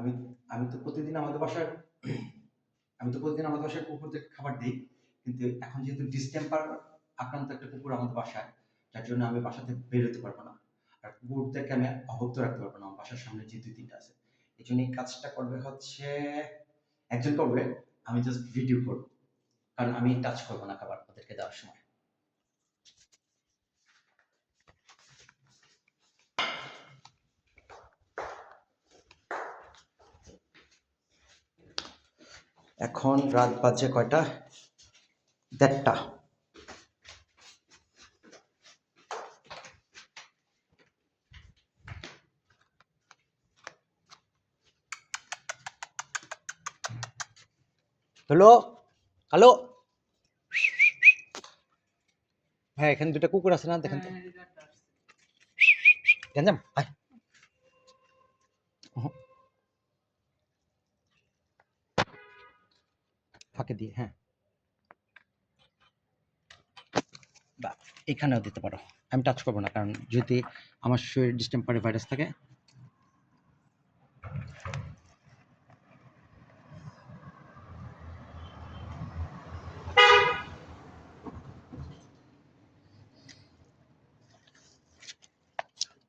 আমি আমি তো প্রতিদিন আমাদের বাসার কুকুরদের খাবার দিই, কিন্তু এখন যেহেতু ডিসটেম্পার আক্রান্ত একটা কুকুর আমাদের বাসায়, যার জন্য আমি বাসা থেকে বের হতে পারবো না। আর কুকুরদেরকে আমি অভুক্ত রাখতে পারবো না, আমার বাসার সামনে যে দুই তিনটা আছে। এই জন্য এই কাজটা করবে হচ্ছে একজন করবে, আমি জাস্ট ভিডিও করবো, কারণ আমি টাচ করবো না খাবার ওদেরকে দেওয়ার সময়। এখন রাত বাজে কয়টা? 1:30। হ্যালো, হ্যালো ভাই, এখানে দুটা কুকুর আছে না, দেখেন তো। গেঞ্জাম আয়। ফাঁকে দিয়ে, হ্যাঁ, বা এখানেও দিতে পারো, আমি টাচ করবো না, কারণ যদি আমার শরীরে ডিস্টেম্পারে ভাইরাস থাকে।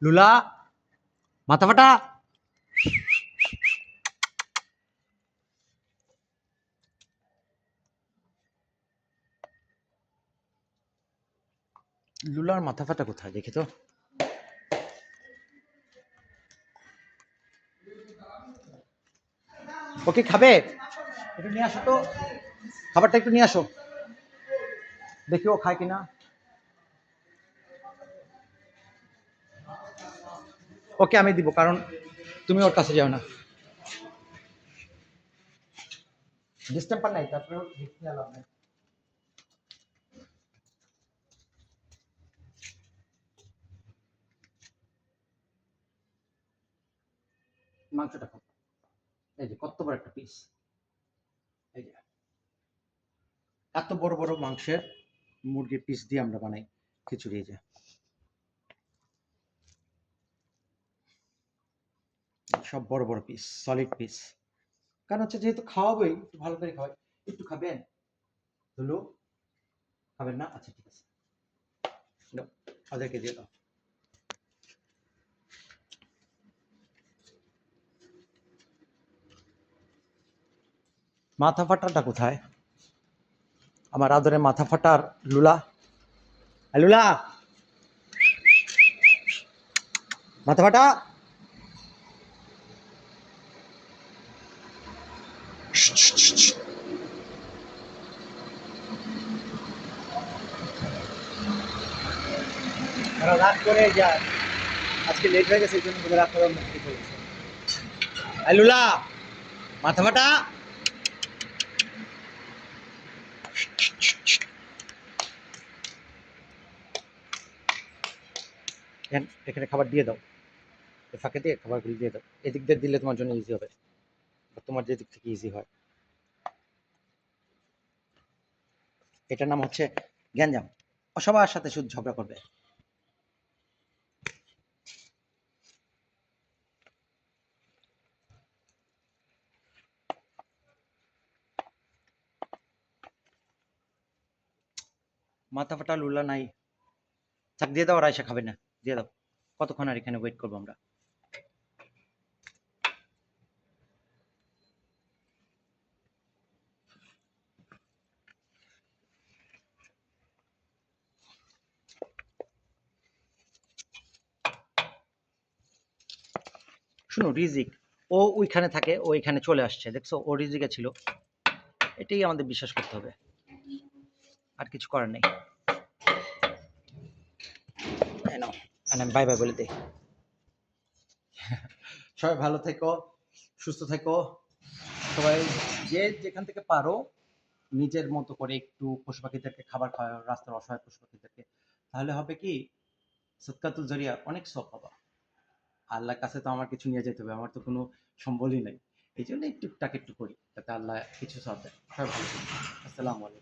লুলা, মাথা ফাটা। লুলার মাথা ফাটা কোথায় দেখি তো। ওকে খাবে? একটু নিয়ে আসো তো, খাবারটা একটু নিয়ে আসো, দেখি ও খায় কিনা। ওকে আমি দিব, কারণ তুমি ওর কাছে যাও না। ডিস্টেম্পার নাই, তারপরে মাংসটা খাও। এই যে কত বড় একটা পিস, এই যে এত বড় বড় মাংসের মুরগির পিস দিয়ে আমরা বানাই খিচুড়ি। এই যে সব বড় বড় পিস, সলিড পিস। কারণ হচ্ছে যেহেতু খাওয়াবোই, একটু ভালো করে খাওয়াই। একটু খাবেন? হলো, খাবেন না? আচ্ছা ঠিক আছে, দাও, ওদেরকে দিয়ে দাও। মাথা ফাটাটা কোথায়? আমার আদরে মাথা ফাটার লুলা। লুলা, মাথা ফাটা। রাগ করে যায়, আজকে লেট হয়ে গেছে, এই জন্য রাগ করার মুক্তি করেছে। লুলা, মাথা ফাটা। এখানে খাবার দিয়ে দাও, ফাঁকে দিয়ে খাবারগুলি দিয়ে দাও। এদিক দিয়ে দিলে তোমার জন্য ইজি হবে, তোমার যে দিক থেকে ইজি হয়। এটার নাম হচ্ছে গ্যাঞ্জাম। ও সবার সাথে শুধু ঝগড়া করবে। মাথা ফাটা লুলা নাই, থাক দিয়ে দাও, আর আয়সা খাবে না, দিয়ে দাও। কতক্ষণ আর এখানে ওয়েট করবো আমরা? শুনো, রিজিক ও ওইখানে থাকে, ও এখানে চলে আসছে, দেখছো, ও রিজিকে ছিল। এটাই আমাদের বিশ্বাস করতে হবে, আর কিছু করার নেই। আমি বাই বাই বলে দিই। সবাই ভালো থেকো, সুস্থ থেকো। সবাই যে যেখান থেকে পারো নিজের মতো করে একটু পশু পাখিদেরকে খাবার খাওয়াও, রাস্তার অসহায় পশু পাখিদেরকে। তাহলে হবে কি, সদকাতুল জরিয়া, অনেক সব পাবা। আল্লাহর কাছে তো আমার কিছু নিয়ে যেতে হবে, আমার তো কোনো সম্বলই নাই। এই জন্য একটু টাক একটু করি, যাতে আল্লাহ কিছু সব দেয়। সবাই ভালো থাকবেন। আসসালামু আলাইকুম।